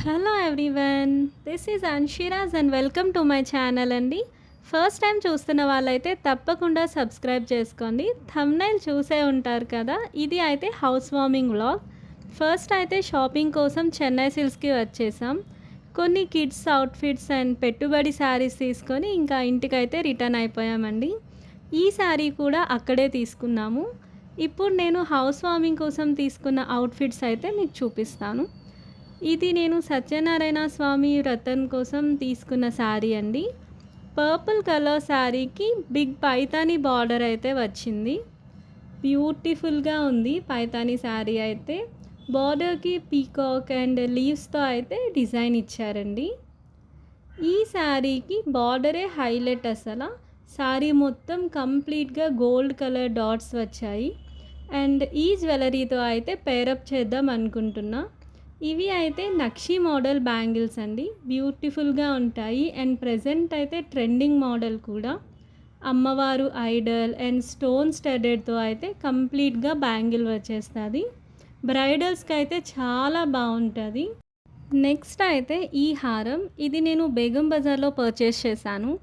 Hello everyone. This is Anshiraj and welcome to my channel అండి. First time చూస్తున్న వాళ్ళైతే తప్పకుండా సబ్స్క్రైబ్ చేసుకోండి. థంబ్‌నెయిల్ చూసే ఉంటారు కదా! ఇది అయితే హౌస్ వార్మింగ్ వ్లాగ్. ఫస్ట్ అయితే షాపింగ్ కోసం చెన్నై సిల్క్స్‌కి వచ్చేసాం. కొన్ని కిడ్స్ అవుట్‌ఫిట్స్ అండ్ పెట్టుబడి శారీస్ తీసుకొని ఇంకా ఇంటికైతే రిటర్న్ అయిపోయామండి. ఈ శారీ కూడా అక్కడే తీసుకున్నాము. ఇప్పుడు నేను హౌస్ వార్మింగ్ కోసం తీసుకున్న అవుట్‌ఫిట్స్ అయితే మీకు చూపిస్తాను. ఇది నేను సత్యనారాయణ స్వామి వ్రతం కోసం తీసుకున్న శారీ అండి. పర్పుల్ కలర్ శారీకి బిగ్ పైతాని బార్డర్ అయితే వచ్చింది. బ్యూటిఫుల్గా ఉంది పైతాని శారీ అయితే. బార్డర్కి పీకాక్ అండ్ లీవ్స్తో అయితే డిజైన్ ఇచ్చారండి. ఈ శారీకి బార్డరే హైలైట్ అసలు. శారీ మొత్తం కంప్లీట్గా గోల్డ్ కలర్ డాట్స్ వచ్చాయి. అండ్ ఈ జ్యువెలరీతో అయితే పేరప్ చేద్దాం అనుకుంటున్నా. ఇవి అయితే నక్షి మోడల్ బ్యాంగిల్స్ అండి. బ్యూటిఫుల్గా ఉంటాయి అండ్ ప్రెజెంట్ అయితే ట్రెండింగ్ మోడల్ కూడా. అమ్మవారు ఐడల్ అండ్ స్టోన్ స్టడెడ్తో అయితే కంప్లీట్గా బ్యాంగిల్ వచ్చేస్తుంది. బ్రైడల్స్కి అయితే చాలా బాగుంటుంది. నెక్స్ట్ అయితే ఈ హారం, ఇది నేను బేగం బజార్లో పర్చేస్ చేశాను.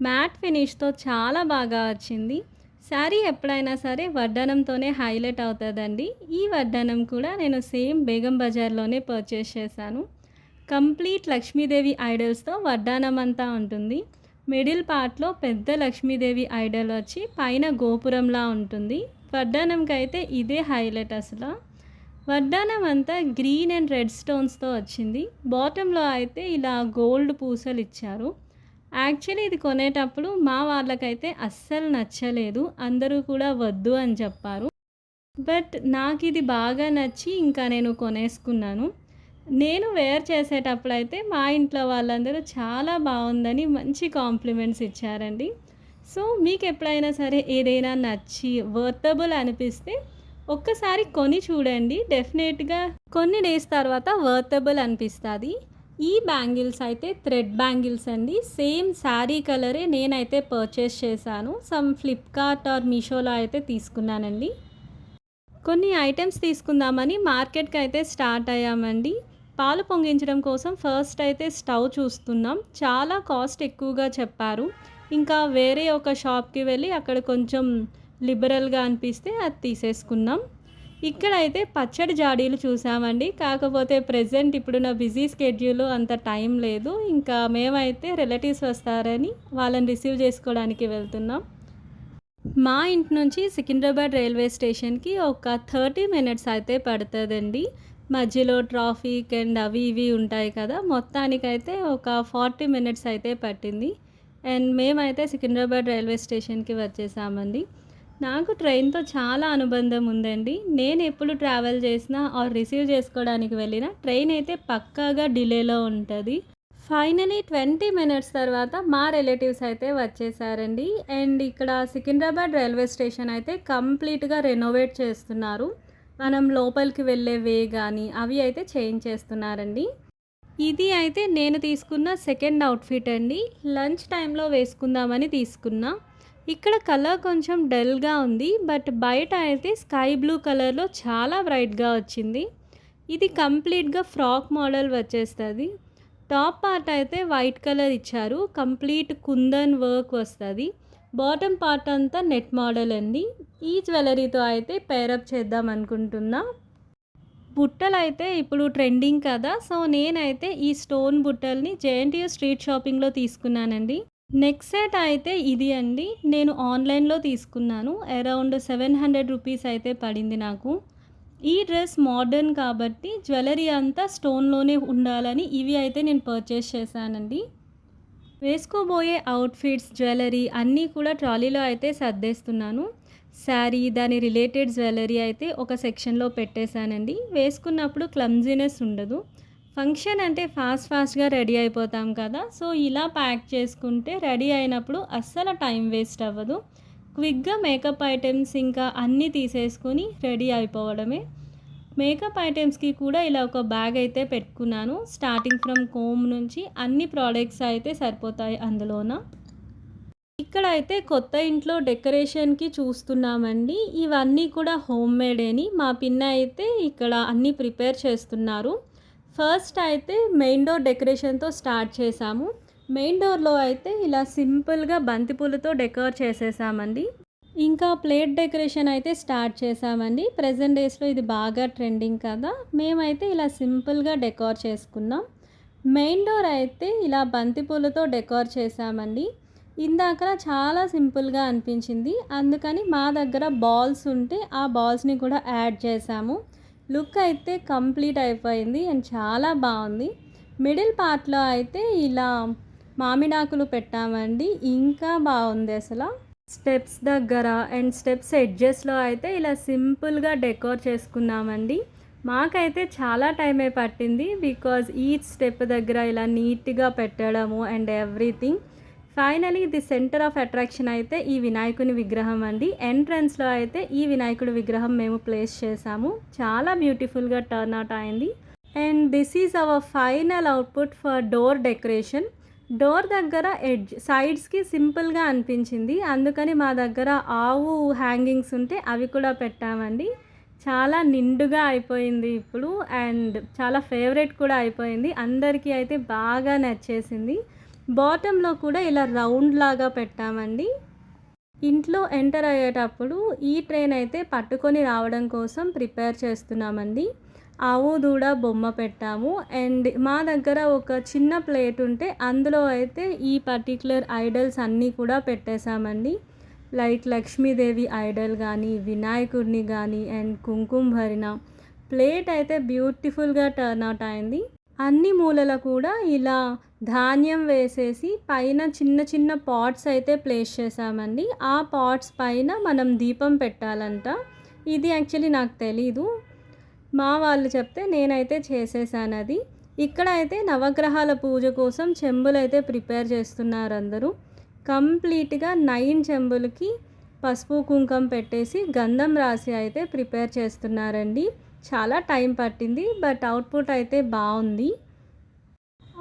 మ్యాట్ ఫినిష్తో చాలా బాగా వచ్చింది. శారీ ఎప్పుడైనా సరే వడ్డానంతోనే హైలైట్ అవుతుందండి. ఈ వడ్డానం కూడా నేను సేమ్ బేగం బజార్లోనే పర్చేస్ చేశాను. కంప్లీట్ లక్ష్మీదేవి ఐడల్స్తో వడ్డానం అంతా ఉంటుంది. మిడిల్ పార్ట్లో పెద్ద లక్ష్మీదేవి ఐడల్ వచ్చి పైన గోపురంలా ఉంటుంది. వడ్డానంకి అయితే ఇదే హైలైట్ అసలు. వడ్డానం అంతా గ్రీన్ అండ్ రెడ్ స్టోన్స్తో వచ్చింది. బాటంలో అయితే ఇలా గోల్డ్ పూసలు ఇచ్చారు. యాక్చువల్లీ ఇది కొనేటప్పుడు మా వాళ్ళకైతే అస్సలు నచ్చలేదు. అందరూ కూడా వద్దు అని చెప్పారు. బట్ నాకు ఇది బాగా నచ్చి ఇంకా నేను కొనేసుకున్నాను. నేను వేర్ చేసేటప్పుడు అయితే మా ఇంట్లో వాళ్ళందరూ చాలా బాగుందని మంచి కాంప్లిమెంట్స్ ఇచ్చారండి. సో మీకు ఎప్పుడైనా సరే ఏదైనా నచ్చి వర్తబుల్ అనిపిస్తే ఒక్కసారి కొని చూడండి. డెఫినెట్గా కొన్ని డేస్ తర్వాత వర్తబుల్ అనిపిస్తుంది. ఈ బ్యాంగిల్స్ అయితే థ్రెడ్ బ్యాంగిల్స్ అండి. సేమ్ శారీ కలరే నేనైతే పర్చేస్ చేశాను. సమ్ ఫ్లిప్కార్ట్ ఆర్ మీషోలో అయితే తీసుకున్నానండి. కొన్ని ఐటమ్స్ తీసుకుందామని మార్కెట్కి అయితే స్టార్ట్ అయ్యామండి. పాలు పొంగించడం కోసం ఫస్ట్ అయితే స్టవ్ చూస్తున్నాం. చాలా కాస్ట్ ఎక్కువగా చెప్పారు. ఇంకా వేరే ఒక షాప్కి వెళ్ళి అక్కడ కొంచెం లిబరల్గా అనిపిస్తే అది తీసేసుకున్నాం. ఇక్కడైతే పచ్చడి జాడీలు చూసామండి. కాకపోతే ప్రెజెంట్ ఇప్పుడున్న బిజీ స్కెడ్యూల్ అంత టైం లేదు. ఇంకా మేమైతే రిలేటివ్స్ వస్తారని వాళ్ళని రిసీవ్ చేసుకోవడానికి వెళ్తున్నాం. మా ఇంటి నుంచి సికింద్రాబాద్ రైల్వే స్టేషన్కి ఒక 30 మినిట్స్ అయితే పడుతుందండి. మధ్యలో ట్రాఫిక్ అండ్ అవి ఇవి ఉంటాయి కదా, మొత్తానికైతే ఒక 40 మినిట్స్ అయితే పట్టింది. అండ్ మేమైతే సికింద్రాబాద్ రైల్వే స్టేషన్కి వచ్చేసామండి. నాకు ట్రైన్తో చాలా అనుబంధం ఉందండి. నేను ఎప్పుడు ట్రావెల్ చేసినా ఆర్ రిసీవ్ చేసుకోవడానికి వెళ్ళినా ట్రైన్ అయితే పక్కాగా డిలేలో ఉంటుంది. ఫైనలీ 20 మినిట్స్ తర్వాత మా రిలేటివ్స్ అయితే వచ్చేసారండి. అండ్ ఇక్కడ సికింద్రాబాద్ రైల్వే స్టేషన్ అయితే కంప్లీట్గా రెనోవేట్ చేస్తున్నారు. మనం లోపలికి వెళ్ళే వే కానీ అవి అయితే చేంజ్ చేస్తున్నారండి. ఇది అయితే నేను తీసుకున్న సెకండ్ అవుట్ఫిట్ అండి. లంచ్ టైంలో వేసుకుందామని తీసుకున్నా. ఇక్కడ కలర్ కొంచెం డల్గా ఉంది. బట్ బయట అయితే స్కై బ్లూ కలర్లో చాలా బ్రైట్గా వచ్చింది. ఇది కంప్లీట్గా ఫ్రాక్ మోడల్ వచ్చేస్తుంది. టాప్ పార్ట్ అయితే వైట్ కలర్ ఇచ్చారు. కంప్లీట్ కుందన్ వర్క్ వస్తుంది. బాటమ్ పార్ట్ అంతా నెట్ మోడల్ అండి. ఈ జ్యువెలరీతో అయితే పేరప్ చేద్దాం అనుకుంటున్నా. బుట్టలు అయితే ఇప్పుడు ట్రెండింగ్ కదా, సో నేనైతే ఈ స్టోన్ బుట్టల్ని జేఎన్టీయూ స్ట్రీట్ షాపింగ్లో తీసుకున్నానండి. నెక్ సెట్ అయితే ఇది అండి. నేను ఆన్లైన్లో తీసుకున్నాను. అరౌండ్ 700 రూపీస్ అయితే పడింది నాకు. ఈ డ్రెస్ మోడర్న్ కాబట్టి జ్యువెలరీ అంతా స్టోన్లోనే ఉండాలని ఇవి అయితే నేను పర్చేస్ చేశానండి. వేసుకోబోయే అవుట్ఫిట్స్, జ్యువెలరీ అన్నీ కూడా ట్రాలీలో అయితే సర్దేస్తున్నాను. శారీ, దాని రిలేటెడ్ జ్యువెలరీ అయితే ఒక సెక్షన్లో పెట్టేశానండి. వేసుకున్నప్పుడు క్లమ్జీనెస్ ఉండదు. ఫంక్షన్ అంటే ఫాస్ట్గా రెడీ అయిపోతాం కదా, సో ఇలా ప్యాక్ చేసుకుంటే రెడీ అయినప్పుడు అస్సలు టైం వేస్ట్ అవ్వదు. క్విక్గా మేకప్ ఐటమ్స్ ఇంకా అన్నీ తీసేసుకొని రెడీ అయిపోవడమే. మేకప్ ఐటమ్స్కి కూడా ఇలా ఒక బ్యాగ్ అయితే పెట్టుకున్నాను. స్టార్టింగ్ ఫ్రమ్ కోమ్ నుంచి అన్ని ప్రోడక్ట్స్ అయితే సరిపోతాయి అందులోన. ఇక్కడ అయితే కొత్త ఇంట్లో డెకరేషన్కి చూస్తున్నామండి. ఇవన్నీ కూడా హోమ్ మేడేని. మా పిన్న అయితే ఇక్కడ అన్నీ ప్రిపేర్ చేస్తున్నారు. ఫస్ట్ అయితే మెయిన్ డోర్ డెకరేషన్‌తో స్టార్ట్ చేశాము. మెయిన్ డోర్‌లో అయితే ఇలా సింపుల్‌గా బంతిపూలతో డెకోర్ చేసేసామండి. ఇంకా ప్లేట్ డెకరేషన్ అయితే స్టార్ట్ చేశామండి. ప్రెజెంట్ డేస్‌లో ఇది బాగా ట్రెండింగ్ కదా! మేమైతే ఇలా సింపుల్‌గా డెకోర్ చేసుకున్నాం. మెయిన్ డోర్ అయితే ఇలా బంతిపూలతో డెకోర్ చేశామండి. ఇందాకల చాలా సింపుల్‌గా అనిపించింది. అందుకని మా దగ్గర బాల్స్ ఉంటే ఆ బాల్స్‌ని కూడా యాడ్ చేశాము. లుక్ అయితే కంప్లీట్ అయిపోయింది అండ్ చాలా బావుంది. మిడిల్ పార్ట్‌లో అయితే ఇలా మామిడాకులు పెట్టామండి. ఇంకా బావుంది అసల. స్టెప్స్ దగ్గర అండ్ స్టెప్స్ ఎడ్జెస్‌లో అయితే ఇలా సింపుల్‌గా డెకోర్ చేసుకున్నామండి. మాకైతే చాలా టైమే పట్టింది. బికాజ్ ఈచ్ స్టెప్ దగ్గర ఇలా నీట్‌గా పెట్టడము and everything. Finally the centre of attraction అయితే ఈ వినాయకుని విగ్రహం అండి. ఎంట్రన్స్‌లో అయితే ఈ వినాయకుడి విగ్రహం మేము ప్లేస్ చేశాము. చాలా బ్యూటిఫుల్‌గా టర్న్ అవుట్ అయింది. And this is our final output for door decoration. Door దగ్గర సైడ్స్‌కి సింపుల్‌గా అనిపించింది. అందుకని మా దగ్గర ఆవు హ్యాంగింగ్స్ ఉంటే అవి కూడా పెట్టామండి. చాలా నిండుగా అయిపోయింది ఇప్పుడు అండ్ చాలా ఫేవరెట్ కూడా అయిపోయింది. అందరికీ అయితే బాగా నచ్చేసింది. బాటంలో కూడా ఇలా రౌండ్ లాగా పెట్టామండి. ఇంట్లో ఎంటర్ అయ్యేటప్పుడు ఈ ట్రైన్ అయితే పట్టుకొని రావడం కోసం ప్రిపేర్ చేస్తున్నామండి. ఆవు దూడ బొమ్మ పెట్టాము అండ్ మా దగ్గర ఒక చిన్న ప్లేట్ ఉంటే అందులో అయితే ఈ పర్టిక్యులర్ ఐడల్స్ అన్నీ కూడా పెట్టేశామండి. లైక్ లక్ష్మీదేవి ఐడల్ కానీ వినాయకుడిని కానీ అండ్ కుంకుమ భరిణ ప్లేట్ అయితే బ్యూటిఫుల్గా టర్న్ అవుట్ అయింది. అన్ని మూలల కూడా ఇలా ధాన్యం వేసేసి పైన చిన్న చిన్న పాట్స్ అయితే ప్లేస్ చేశామండి. ఆ పాట్స్ పైన మనం దీపం పెట్టాలంట. ఇది యాక్చువల్లీ నాకు తెలీదు. మా వాళ్ళు చెప్తే నేనైతే చేసేసాను అది. ఇక్కడ అయితే నవగ్రహాల పూజ కోసం చెంబులైతే ప్రిపేర్ చేస్తున్నారు అందరూ. కంప్లీట్‌గా 9 చెంబులకి పసుపు, కుంకం పెట్టేసి గంధం రాసి అయితే ప్రిపేర్ చేస్తున్నారండి. చాలా టైం పట్టింది. బట్ అవుట్‌పుట్ అయితే బావుంది.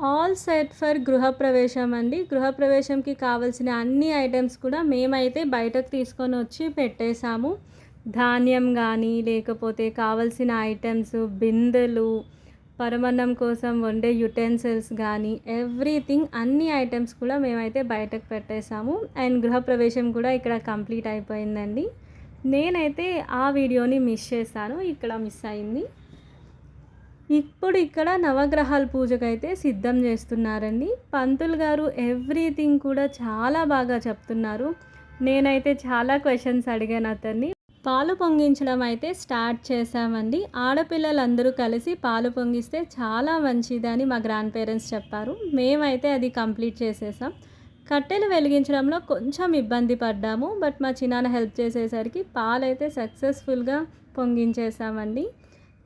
ఆల్ సెట్ ఫర్ గృహప్రవేశం అండి. గృహప్రవేశంకి కావాల్సిన అన్ని ఐటెమ్స్ కూడా మేమైతే బయటకు తీసుకొనొచ్చి పెట్టేసాము. ధాన్యం గానీ, లేకపోతే కావాల్సిన ఐటెమ్స్, బిందెలు, పరమాన్నం కోసం వండే యుటెన్సిల్స్ గానీ, ఎవ్రీథింగ్ అన్ని ఐటెమ్స్ కూడా మేమైతే బయటకు పెట్టేసాము. అండ్ గృహప్రవేశం కూడా ఇక్కడ కంప్లీట్ అయిపోయిందండి. నేనైతే ఆ వీడియోని మిస్ చేశాను. ఇక్కడ మిస్ అయింది. ఇప్పుడు ఇక్కడ నవగ్రహాల పూజకైతే సిద్ధం చేస్తున్నారండి. పంతులు గారు ఎవ్రీథింగ్ కూడా చాలా బాగా చెప్తున్నారు. నేనైతే చాలా క్వెషన్స్ అడిగాను అతన్ని. పాలు పొంగించడం అయితే స్టార్ట్ చేశామండి. ఆడపిల్లలందరూ కలిసి పాలు పొంగిస్తే చాలా మంచిదని మా గ్రాండ్ పేరెంట్స్ చెప్పారు. మేమైతే అది కంప్లీట్ చేసేసాం. కట్టెలు వెలిగించడంలో కొంచెం ఇబ్బంది పడ్డాము. బట్ మా చిన్నాన్న హెల్ప్ చేసేసరికి పాలైతే సక్సెస్ఫుల్గా పొంగించేసామండి.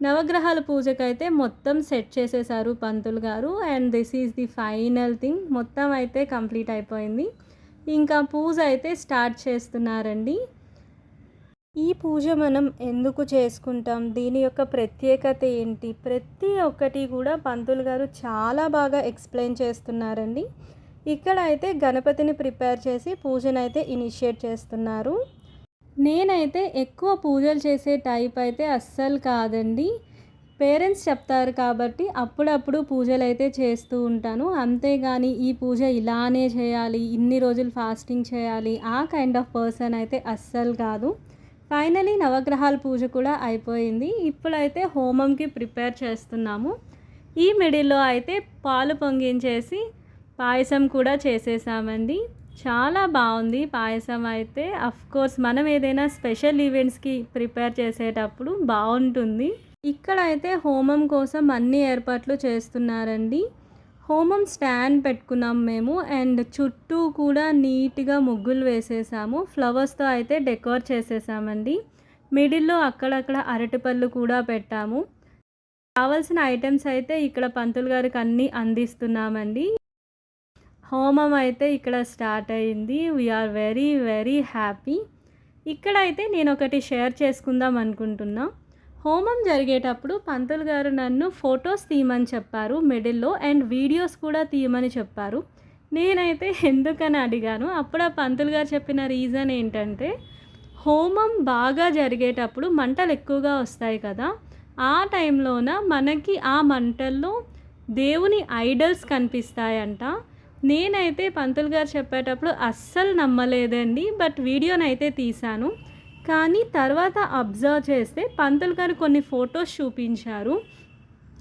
నవగ్రహాల పూజకైతే మొత్తం సెట్ చేసేసారు పంతులు గారు. And this is the final thing. మొత్తం అయితే కంప్లీట్ అయిపోయింది. ఇంకా పూజ అయితే స్టార్ట్ చేస్తున్నారండి. ఈ పూజ మనం ఎందుకు చేసుకుంటాం, దీని యొక్క ప్రత్యేకత ఏంటి, ప్రతి ఒక్కటి కూడా పంతులు గారు చాలా బాగా ఎక్స్ప్లెయిన్ చేస్తున్నారండి. ఇక్కడ అయితే గణపతిని ప్రిపేర్ చేసి పూజనైతే ఇనిషియేట్ చేస్తున్నారు. నేనైతే ఎక్కువ పూజలు చేసే టైప్ అయితే అస్సలు కాదండి. పేరెంట్స్ చెప్తారు కాబట్టి అప్పుడప్పుడు పూజలు అయితే చేస్తూ ఉంటాను. అంతేగాని ఈ పూజ ఇలానే చేయాలి, ఇన్ని రోజులు ఫాస్టింగ్ చేయాలి, ఆ కైండ్ ఆఫ్ పర్సన్ అయితే అస్సలు కాదు. ఫైనలీ నవగ్రహాల పూజ కూడా అయిపోయింది. ఇప్పుడైతే హోమంకి ప్రిపేర్ చేస్తున్నాము. ఈ మిడిల్లో అయితే పాలు పొంగించేసి పాయసం కూడా చేసేసామండి. చాలా బాగుంది పాయసం అయితే. అఫ్కోర్స్ మనం ఏదైనా స్పెషల్ ఈవెంట్స్కి ప్రిపేర్ చేసేటప్పుడు బాగుంటుంది. ఇక్కడైతే హోమం కోసం అన్ని ఏర్పాట్లు చేస్తున్నారండి. హోమం స్టాండ్ పెట్టుకున్నాం మేము అండ్ చుట్టూ కూడా నీట్గా ముగ్గులు వేసేసాము. ఫ్లవర్స్తో అయితే డెకోర్ చేసేసామండి. మిడిల్లో అక్కడక్కడ అరటిపళ్ళు కూడా పెట్టాము. కావాల్సిన ఐటమ్స్ అయితే ఇక్కడ పంతులు గారికి అన్నీ అందిస్తున్నామండి. హోమం అయితే ఇక్కడ స్టార్ట్ అయింది. We are very very happy. ఇక్కడైతే నేను ఒకటి షేర్ చేసుకుందాం అనుకుంటున్నా. హోమం జరిగేటప్పుడు పంతులు గారు నన్ను ఫొటోస్ తీయమని చెప్పారు మిడిల్లో అండ్ వీడియోస్ కూడా తీయమని చెప్పారు. నేనైతే ఎందుకని అడిగాను. అప్పుడు ఆ పంతులు గారు చెప్పిన రీజన్ ఏంటంటే హోమం బాగా జరిగేటప్పుడు మంటలు ఎక్కువగా వస్తాయి కదా, ఆ టైంలోన మనకి ఆ మంటల్లో దేవుని ఐడల్స్ కనిపిస్తాయంట. నేనైతే పంతులు గారు చెప్పేటప్పుడు అస్సలు నమ్మలేదండి. బట్ వీడియోనైతే తీశాను. కానీ తర్వాత అబ్జర్వ్ చేస్తే పంతులు గారు కొన్ని ఫోటోస్ చూపించారు.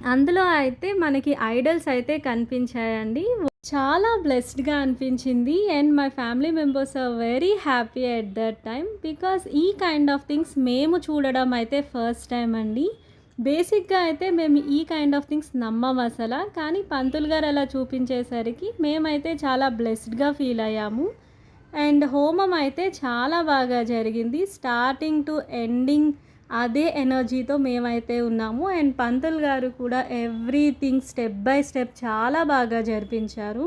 అందులో అయితే మనకి ఐడల్స్ అయితే కనిపించాయండి. చాలా బ్లెస్డ్‌గా అనిపించింది. And my family members are very happy at that time. Because ఈ కైండ్ ఆఫ్ థింగ్స్ మేము చూడడం అయితే ఫస్ట్ టైమ్ అండి. బేసిక్‌గా అయితే మేము ఈ కైండ్ ఆఫ్ థింగ్స్ నమ్మం అసల. కానీ పంతులు గారు అలా చూపించేసరికి మేమైతే చాలా బ్లెస్డ్‌గా ఫీల్ అయ్యాము. అండ్ హోమం అయితే చాలా బాగా జరిగింది. స్టార్టింగ్ టు ఎండింగ్ అదే ఎనర్జీతో మేమైతే ఉన్నాము. అండ్ పంతులు గారు కూడా ఎవ్రీథింగ్ స్టెప్ బై స్టెప్ చాలా బాగా జరిపించారు.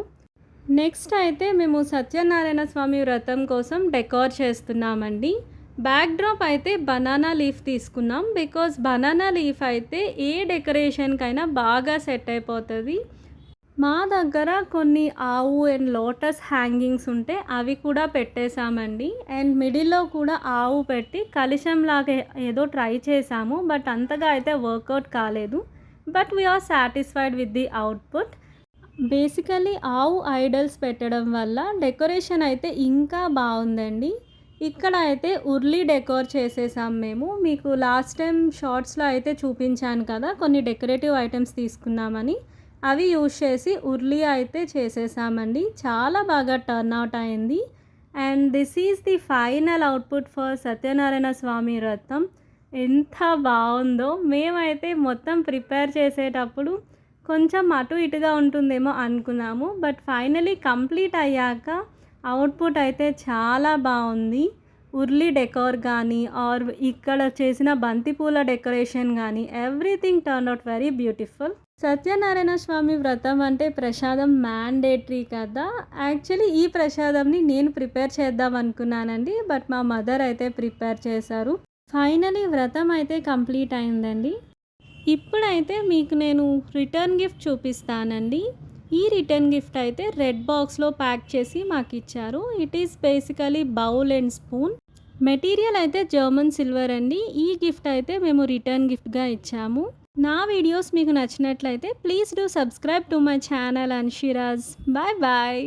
నెక్స్ట్ అయితే మేము సత్యనారాయణ స్వామి వ్రతం కోసం డెకోర్ చేస్తున్నామండి. బ్యాక్‌డ్రాప్ అయితే బనానా లీఫ్ తీసుకున్నాం. బికాజ్ బనానా లీఫ్ అయితే ఏ డెకరేషన్‌కైనా బాగా సెట్ అయిపోతది. మా దగ్గర కొన్ని ఆవు అండ్ లోటస్ హ్యాంగింగ్స్ ఉంటే అవి కూడా పెట్టేశామండి. అండ్ మిడిల్‌లో కూడా ఆవు పెట్టి కలశంలాగా ఏదో ట్రై చేశాము. బట్ అంతగా అయితే వర్కౌట్ కాలేదు. But we are satisfied with the output. Basically ఆవు ఐడల్స్ పెట్టడం వల్ల డెకరేషన్ అయితే ఇంకా బావుందండి. ఇక్కడ అయితే ఉర్లీ డెకోర్ చేసేసాం మేము. మీకు లాస్ట్ టైం షార్ట్స్‌లో అయితే చూపించాను కదా! కొన్ని డెకరేటివ్ ఐటెమ్స్ తీసుకున్నామని. అవి యూజ్ చేసి ఉర్లీ అయితే చేసేసామండి. చాలా బాగా టర్న్ అవుట్ అయింది. And this is the final output for Satyanarayana Swamy Vratam. ఎంత బావుందో! మేమైతే మొత్తం ప్రిపేర్ చేసేటప్పుడు కొంచెం అటు ఇటుగా ఉంటుందేమో అనుకున్నాము. బట్ ఫైనలీ కంప్లీట్ అయ్యాక అవుట్‌పుట్ అయితే చాలా బావుంది. ఉర్లీ డెకోర్ గానీ ఆర్ ఇక్కడ చేసిన బంతిపూల డెకరేషన్ గానీ everything turn out very beautiful. Satyanarayana Swamy Vratam అంటే ప్రసాదం మ్యాండేటరీ కదా! యాక్చువల్లీ ఈ ప్రసాదంని నేను ప్రిపేర్ చేద్దాం అనుకున్నానండి. బట్ మా మదర్ అయితే ప్రిపేర్ చేశారు. ఫైనలీ వ్రతం అయితే కంప్లీట్ అయిందండి. ఇప్పుడైతే మీకు నేను రిటర్న్ గిఫ్ట్ చూపిస్తానండి. ఈ రిటర్న్ గిఫ్ట్ అయితే రెడ్ బాక్స్‌లో ప్యాక్ చేసి మాకిచ్చారు. It is basically bowl and spoon. Material అయితే జర్మన్ సిల్వర్ అండి. ఈ గిఫ్ట్ అయితే మేము రిటర్న్ గిఫ్ట్‌గా ఇచ్చాము. నా వీడియోస్ మీకు నచ్చినట్లయితే please do subscribe to my channel Anshiraj. Bye bye.